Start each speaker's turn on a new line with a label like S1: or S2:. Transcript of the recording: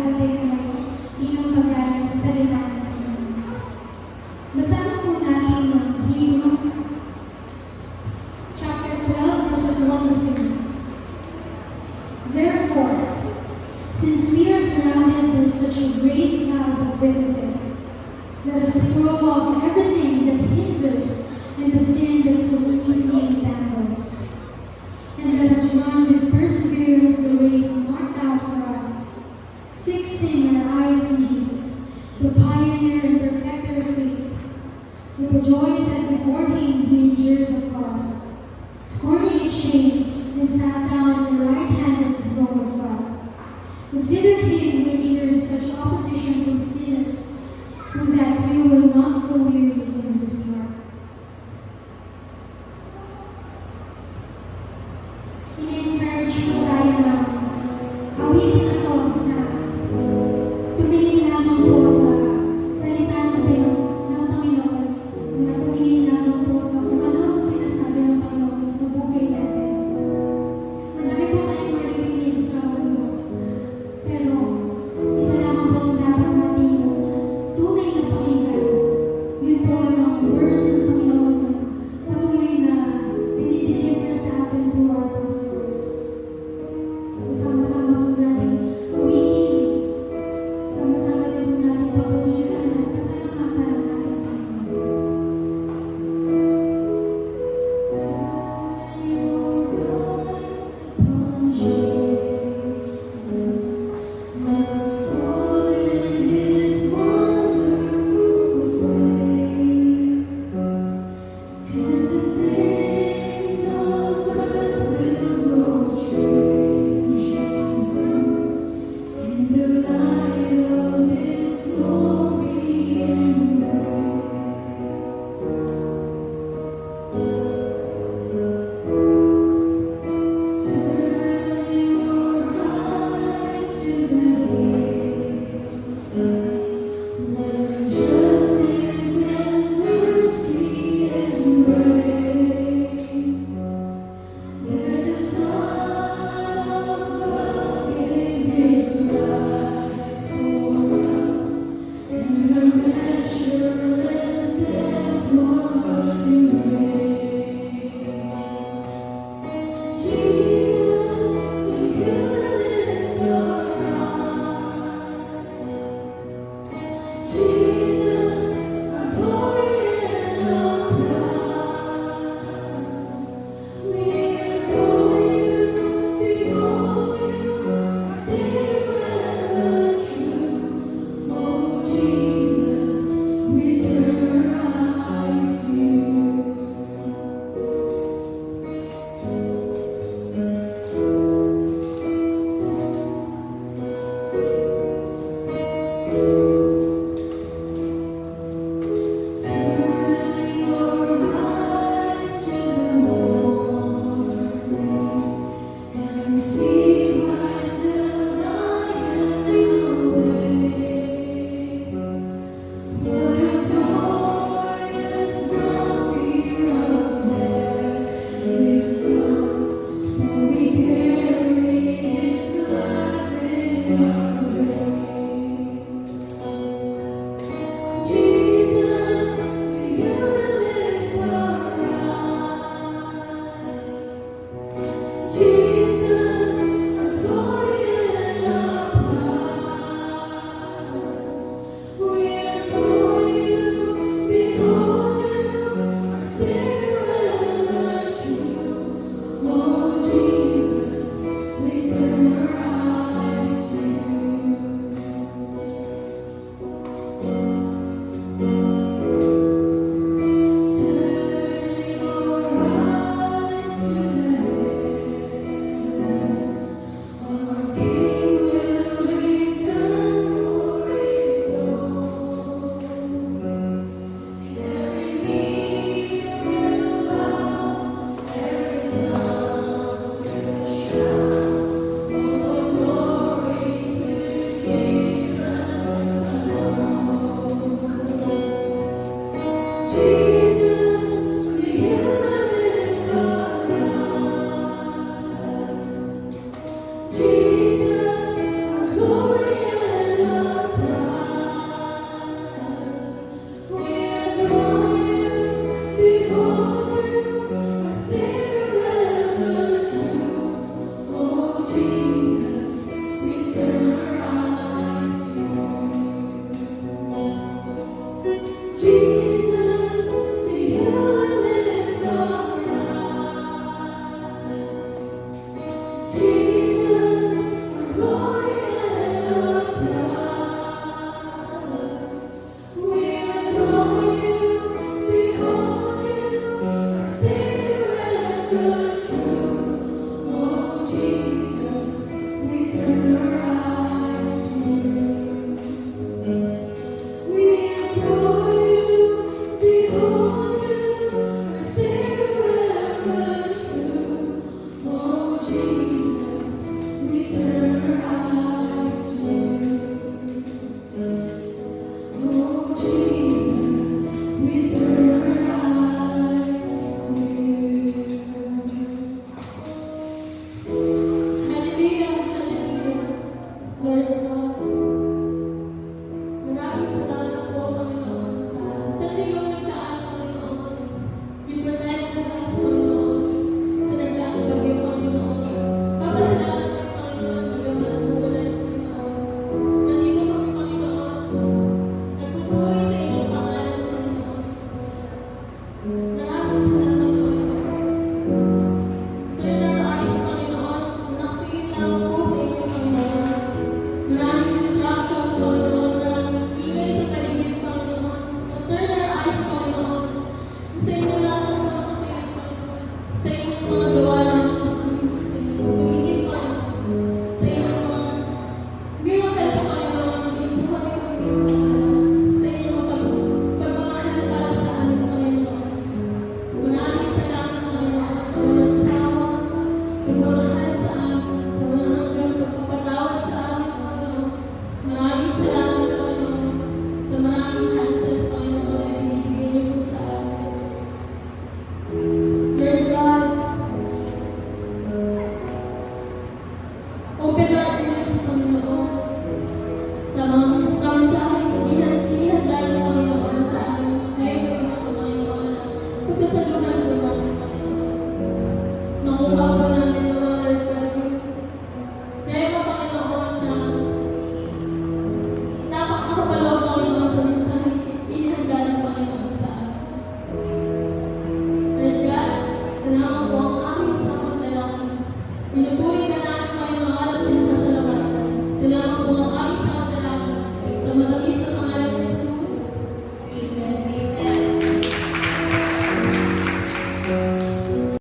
S1: natin ngayon, inyong pag-asa sa salita ng Panginoon. Basahin po natin ng Hebrews chapter 12, verses 1 to 3. Therefore, since we are surrounded by such a great cloud of witnesses, let us throw off everything that hinders and the sin that so easily entangles. And let us run with perseverance the race marked out for us, fixing our eyes on Jesus, the pioneer and perfecter of faith. For the joy set before him, he endured the cross, scorning its shame, and sat down on the right hand of the throne of God. Consider him who endured such opposition from sinners, so that you will not grow weary in his work. I-encourage mo tayo na awitin na to na tumingin lamang po sa salita ng Panginoon, na tumingin lamang po sa kung ano ang sinasabi ng Panginoon sa buhay natin. Madami po tayong maririnig sa mundo, pero isa lamang po ang dapat natin tunay na pakinggan. Yun po ay ang words ng Panginoon na patuloy na dinideliver sa atin through our pastors. Sama-sama po natin awitin. Sama-sama din po natin papurihan at pasalamatan ang ating Panginoon. Turn your eyes upon Jesus, never fall in his wonderful frame. And the things of earth will grow strange and dim in the light of his glory and turn your eyes to the hills, where justice and mercy and grace, where the Son of God gave his life for us, and a measureless debt was repaid. Jesus, to you lift our eyes. Jesus, our glory and our prize. We adore you, behold you, Savior and the truth. Oh Jesus, we turn our eyes to you. Turn your eyes to the morning and see Christ the Lion in the way. What a glorious glory of there is come, for we carry his life in our veins. Jesus, to you lift our eyes. Jesus, our glory and our prize. We adore you, behold you, Savior and the truth. Oh Jesus, we turn our eyes to you.
S2: Open our